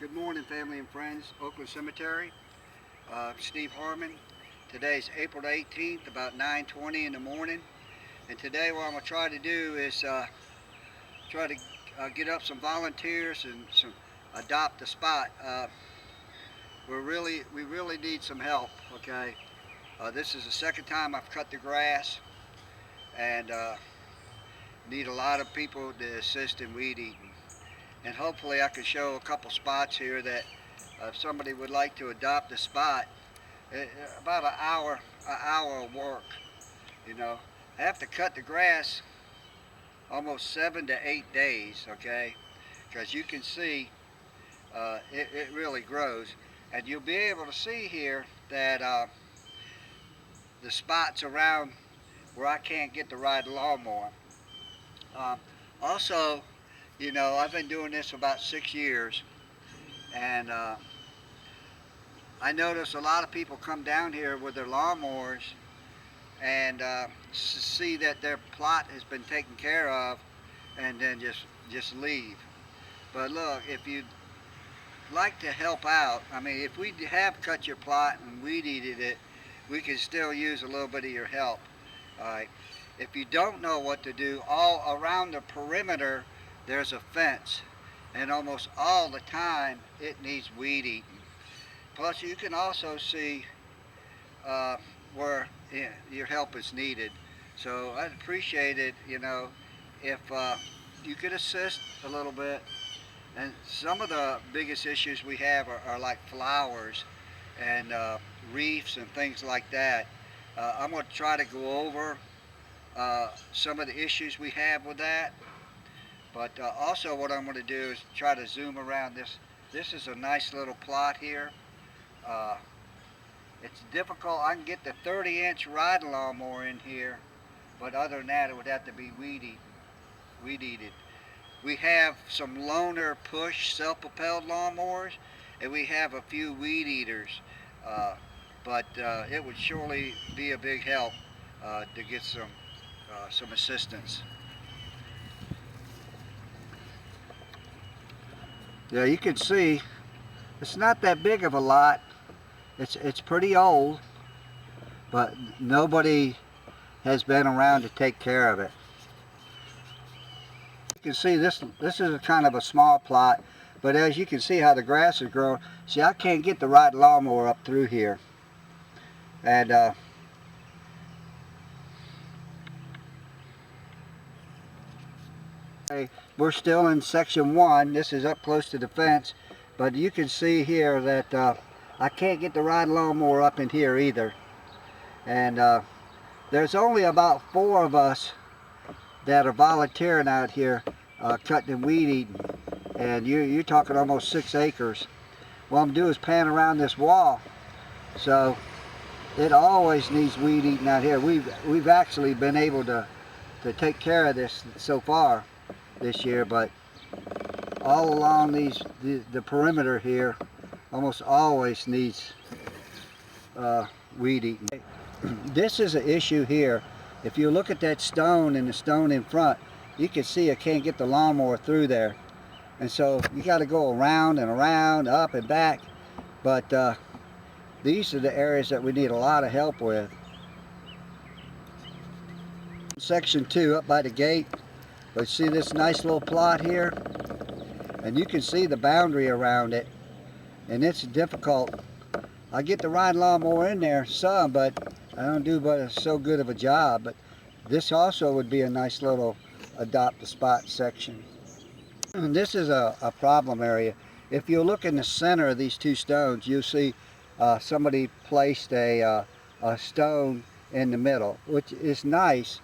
Good morning, family and friends. Oakland Cemetery. Steve Harmon. Today's April 18th, about 9:20 in the morning. And today, what I'm going to try to do is try to get up some volunteers and adopt a spot. We really need some help. Okay. This is the second time I've cut the grass, and need a lot of people to assist in weed eating. And hopefully, I can show a couple spots here that if somebody would like to adopt a spot, about an hour of work. You know, I have to cut the grass almost 7 to 8 days. Okay, because you can see it really grows, and you'll be able to see here that the spots around where I can't get the right lawnmower. Um, Also, I've been doing this about 6 years, and I notice a lot of people come down here with their lawnmowers and see that their plot has been taken care of, and then just leave. But look, if you'd like to help out, I mean, if we have cut your plot and weed eated it, we can still use a little bit of your help. All right. If you don't know what to do, all around the perimeter there's a fence, and almost all the time it needs weed eating. Plus, you can also see where your help is needed. So I'd appreciate it, if you could assist a little bit. And some of the biggest issues we have are like flowers and reefs and things like that. I'm going to try to go over some of the issues we have with that. But also what I'm going to do is try to zoom around this. This is a nice little plot here. Uh, it's difficult. I can get the 30-inch riding lawnmower in here, but other than that, it would have to be weed eated. We have some loaner push self-propelled lawnmowers, and we have a few weed eaters. But it would surely be a big help to get some assistance. Yeah, you can see it's not that big of a lot. It's pretty old, but nobody has been around to take care of it. You can see this is a kind of a small plot, but as you can see how the grass is growing, see, I can't get the right lawnmower up through here. And we're still in section 1. This is up close to the fence, but you can see here that I can't get the right lawnmower up in here either. And there's only about 4 of us that are volunteering out here cutting and weed eating, and you're talking almost 6 acres. What I'm doing is pan around this wall, so it always needs weed eating out here. We've actually been able to take care of this so far this year, but all along the perimeter here almost always needs weed eating. This is an issue here. If you look at that stone and the stone in front, you can see I can't get the lawnmower through there, and so you got to go around and around, up and back. But these are the areas that we need a lot of help with. Section 2 up by the gate, but see this nice little plot here, and you can see the boundary around it, and it's difficult. I get the right lawnmower in there some, but I don't do but so good of a job. But this also would be a nice little adopt a spot section. And this is a problem area. If you look in the center of these 2 stones, you'll see somebody placed a stone in the middle, which is nice,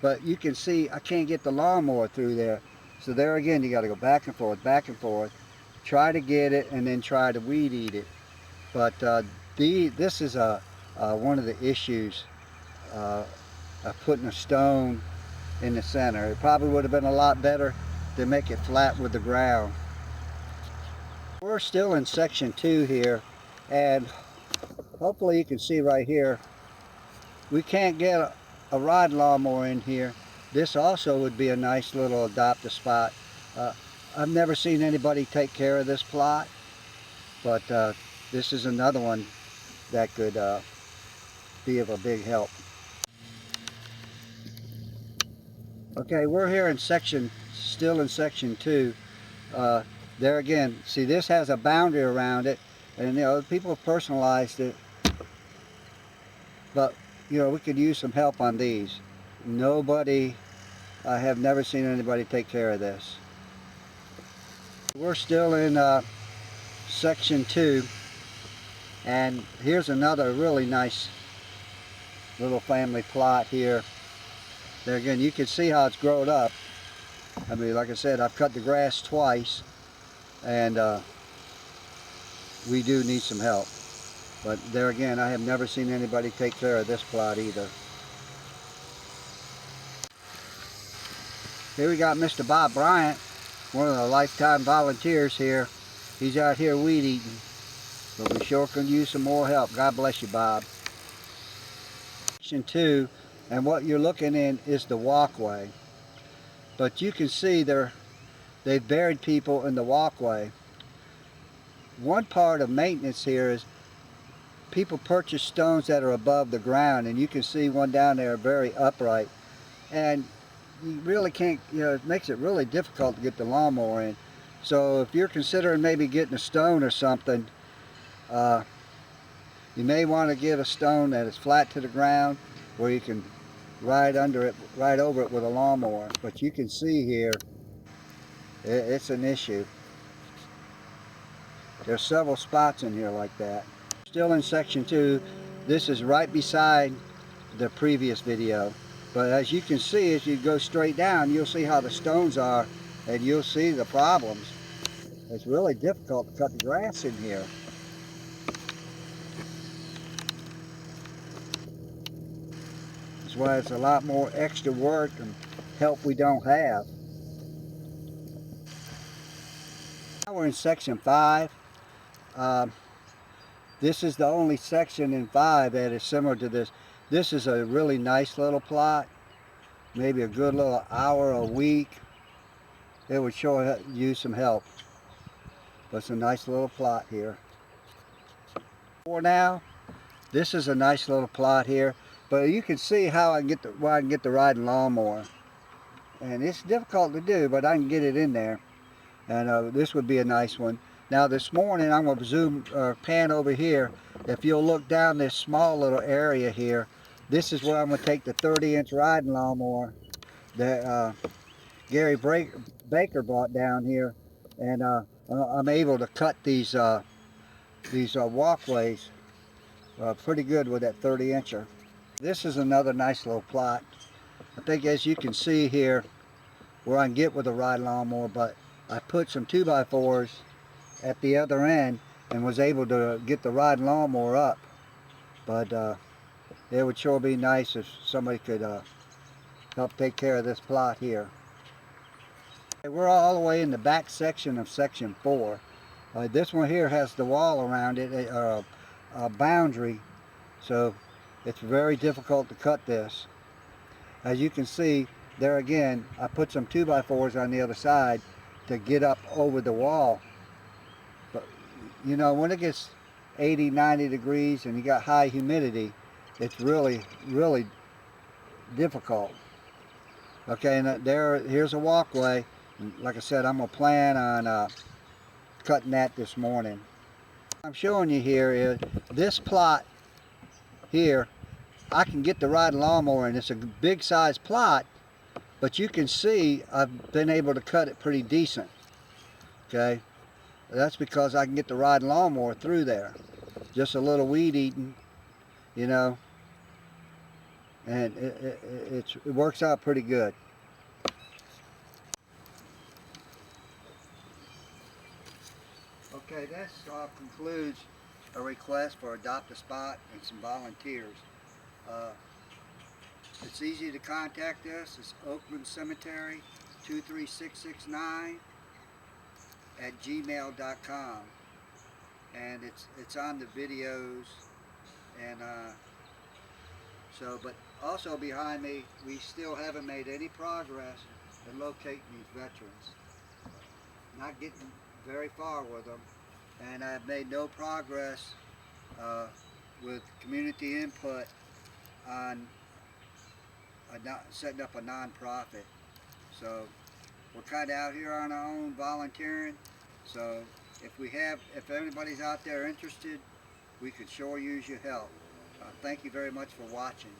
but you can see I can't get the lawnmower through there. So there again, you got to go back and forth, try to get it, and then try to weed eat it. But this is one of the issues of putting a stone in the center. It probably would have been a lot better to make it flat with the ground. We're still in section 2 here, and hopefully you can see right here, we can't get a rod lawnmower in here. This also would be a nice little adopt a spot. I've never seen anybody take care of this plot, but this is another one that could be of a big help. Okay, we're here in still in section 2. There again, see, this has a boundary around it, and you know, people have personalized it, but you know, we could use some help on these. I have never seen anybody take care of this. We're still in section 2, and here's another really nice little family plot here. There again, you can see how it's grown up. I mean, like I said, I've cut the grass twice, and we do need some help. But there again, I have never seen anybody take care of this plot either. Here we got Mr. Bob Bryant, one of the lifetime volunteers here. He's out here weed eating, but we sure can use some more help. God bless you, Bob. Section 2, and what you're looking in is the walkway. But you can see they've buried people in the walkway. One part of maintenance here is people purchase stones that are above the ground, and you can see one down there very upright. And you really can't, you know, it makes it really difficult to get the lawnmower in. So if you're considering maybe getting a stone or something, you may want to get a stone that is flat to the ground where you can ride over it with a lawnmower. But you can see here, it's an issue. There's several spots in here like that. Still in section 2, this is right beside the previous video. But as you can see, as you go straight down, you'll see how the stones are, and you'll see the problems. It's really difficult to cut the grass in here. That's why it's a lot more extra work and help we don't have. Now we're in section 5. This is the only section in 5 that is similar to this. This is a really nice little plot. Maybe a good little hour a week. It would sure use some help. But it's a nice little plot here. For now, this is a nice little plot here. But you can see how I can get the riding lawnmower. And it's difficult to do, but I can get it in there. And this would be a nice one. Now this morning, I'm going to pan over here. If you'll look down this small little area here, this is where I'm going to take the 30-inch riding lawnmower that Gary Baker brought down here, and I'm able to cut these walkways pretty good with that 30-incher. This is another nice little plot. I think as you can see here, where I can get with a riding lawnmower, but I put some 2x4s at the other end and was able to get the riding lawnmower up. But it would sure be nice if somebody could help take care of this plot here. We're all the way in the back section of section 4. This one here has the wall around it, a boundary, so it's very difficult to cut this. As you can see, there again, I put some 2x4s on the other side to get up over the wall. But you know, when it gets 80, 90 degrees and you got high humidity, it's really, really difficult. Okay, and here's a walkway. And like I said, I'm going to plan on cutting that this morning. What I'm showing you here is this plot here. I can get the riding lawnmower, and it's a big size plot, but you can see I've been able to cut it pretty decent. Okay, that's because I can get the riding lawnmower through there. Just a little weed eating, you know, and it works out pretty good. Okay, this concludes a request for Adopt a Spot and some volunteers. It's easy to contact us. It's Oakland Cemetery 23669 at gmail.com, and it's on the videos, and but also behind me, we still haven't made any progress in locating these veterans. Not getting very far with them, and I've made no progress with community input on setting up a non-profit. So we're kind of out here on our own volunteering. So if anybody's out there interested, we could sure use your help. Thank you very much for watching.